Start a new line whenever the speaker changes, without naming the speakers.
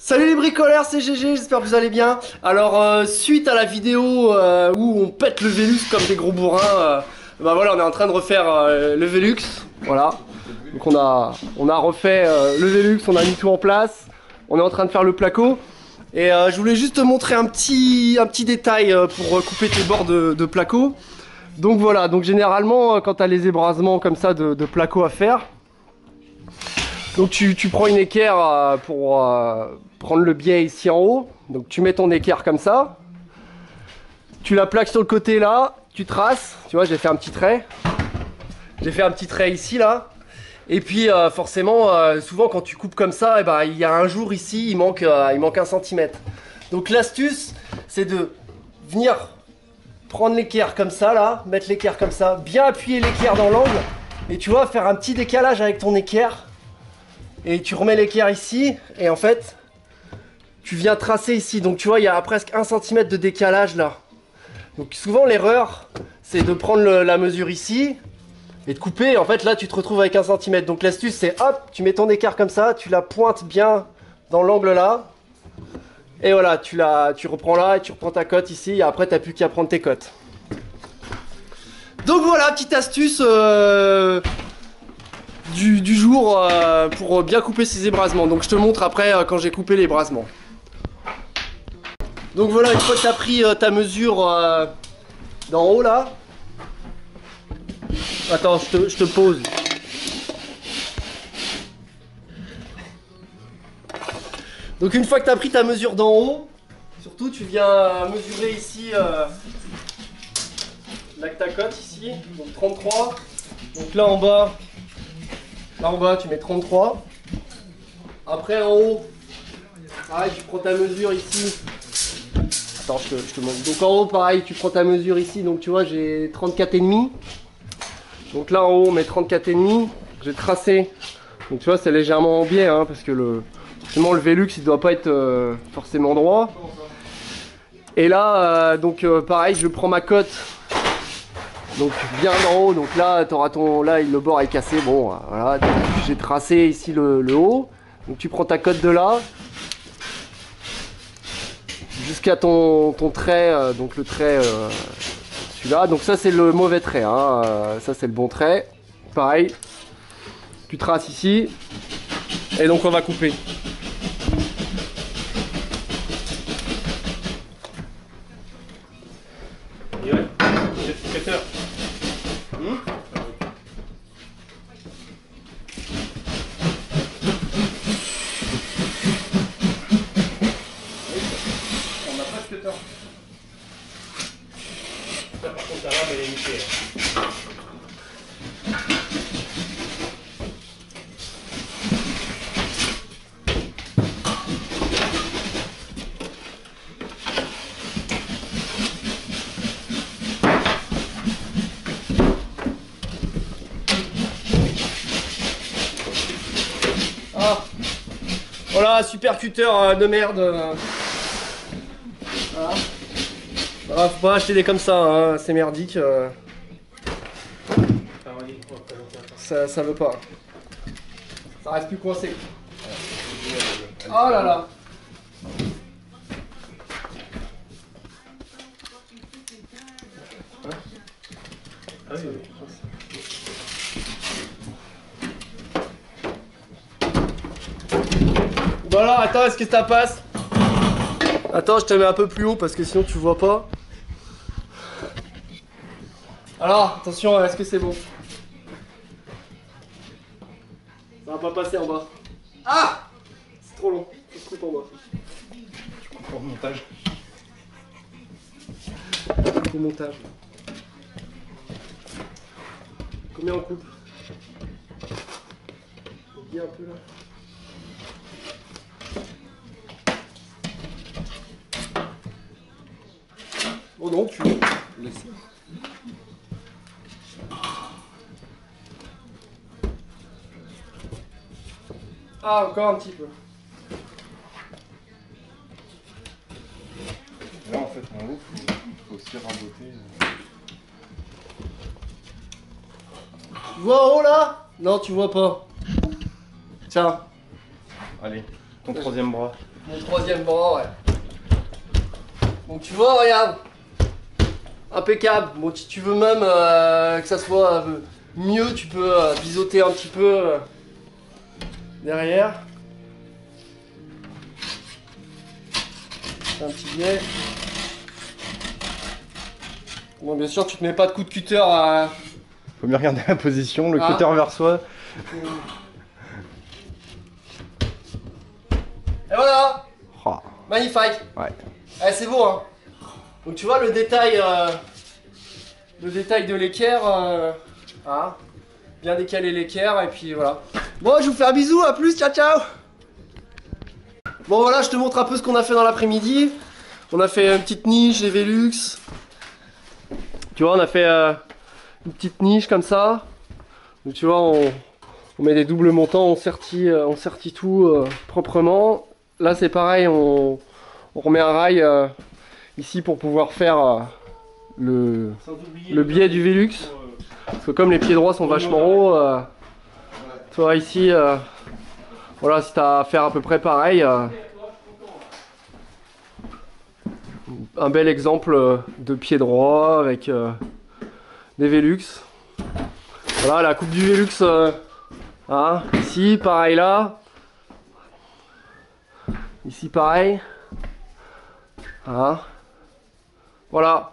Salut les bricoleurs, c'est GG, j'espère que vous allez bien. Alors suite à la vidéo où on pète le Velux comme des gros bourrins, bah voilà, on est en train de refaire le Velux, voilà. Donc on a refait le Velux, on a mis tout en place, on est en train de faire le placo. Et je voulais juste te montrer un petit détail pour couper tes bords de placo. Donc voilà, donc généralement quand tu as les ébrasements comme ça de placo à faire, donc tu prends une équerre pour prendre le biais ici en haut. Donc tu mets ton équerre comme ça. Tu la plaques sur le côté là, tu traces. Tu vois, j'ai fait un petit trait. J'ai fait un petit trait ici là. Et puis forcément, souvent quand tu coupes comme ça, eh ben, il y a un jour ici, il manque 1 centimètre. Donc l'astuce, c'est de venir prendre l'équerre comme ça là, mettre l'équerre comme ça, bien appuyer l'équerre dans l'angle. Et tu vois, faire un petit décalage avec ton équerre. Et tu remets l'équerre ici, et en fait, tu viens tracer ici. Donc tu vois, il y a presque 1 centimètre de décalage là. Donc souvent l'erreur, c'est de prendre la mesure ici, et de couper. Et en fait là, tu te retrouves avec 1 centimètre. Donc l'astuce, c'est hop, tu mets ton équerre comme ça, tu la pointes bien dans l'angle là. Et voilà, tu reprends là, et tu reprends ta cote ici, et après, tu n'as plus qu'à prendre tes cotes. Donc voilà, petite astuce du jour pour bien couper ces ébrasements. Donc je te montre après quand j'ai coupé les ébrasements. Donc voilà, une fois que tu as pris ta mesure d'en haut là. Attends, je te pose. Donc une fois que tu as pris ta mesure d'en haut, surtout tu viens mesurer ici la ta cote ici, donc 33. Donc là en bas tu mets 33. Après en haut, pareil, tu prends ta mesure ici. Attends, je te montre. Donc en haut, pareil, tu prends ta mesure ici. Donc tu vois, j'ai 34,5. Donc là en haut, on met 34,5. J'ai tracé. Donc tu vois, c'est légèrement en biais, hein, parce que forcément le Velux, il doit pas être forcément droit. Et là, pareil, je prends ma cote. Donc bien en haut, donc là tu auras le bord est cassé, bon voilà, j'ai tracé ici le haut, donc tu prends ta cote de là jusqu'à ton trait, donc le trait celui-là, donc ça c'est le mauvais trait, hein, ça c'est le bon trait, pareil, tu traces ici, et donc on va couper. Voilà, super cutter de merde. Voilà. Voilà, faut pas acheter des comme ça, hein, c'est merdique. Ça veut pas. Ça reste plus coincé. Oh là là. Ah oui. Voilà, attends, est-ce que ça passe? Attends, je te mets un peu plus haut parce que sinon tu vois pas. Alors, attention, est-ce que c'est bon? Ça va pas passer en bas. Ah! C'est trop long, ça se coupe en bas.
Tu coupes en montage.
Au montage. Combien on coupe? Bien un peu là. Oh non, tu laisses. Ah, encore un petit peu.
Là, en fait, en haut, faut aussi raboter.
Tu vois en haut là? Non, tu vois pas. Tiens.
Allez. Ton troisième bras.
Mon troisième bras, ouais. Donc tu vois, regarde. Impeccable. Bon, si tu veux même que ça soit mieux, tu peux biseauter un petit peu derrière. Un petit biais. Bon, bien sûr, tu te mets pas de coup de cutter à...
Faut bien regarder la position, le
Ah.
cutter vers soi.
Et voilà.
Oh,
Magnifique.
ouais.
C'est beau, hein. Donc tu vois le détail de l'équerre. Bien décaler l'équerre et puis voilà. Bon, je vous fais un bisou, à plus, ciao ciao. Bon voilà, je te montre un peu ce qu'on a fait dans l'après-midi. On a fait une petite niche, les Velux. Tu vois, on a fait une petite niche comme ça. Donc tu vois, on met des doubles montants, on sertit tout proprement. Là c'est pareil, on remet un rail ici pour pouvoir faire le biais du Velux. Parce que comme les pieds droits sont vachement hauts, tu vois ici, voilà, si tu as à faire à peu près pareil. Un bel exemple de pied droit avec des Velux. Voilà la coupe du Velux. Ici pareil là. Ici pareil. Voilà.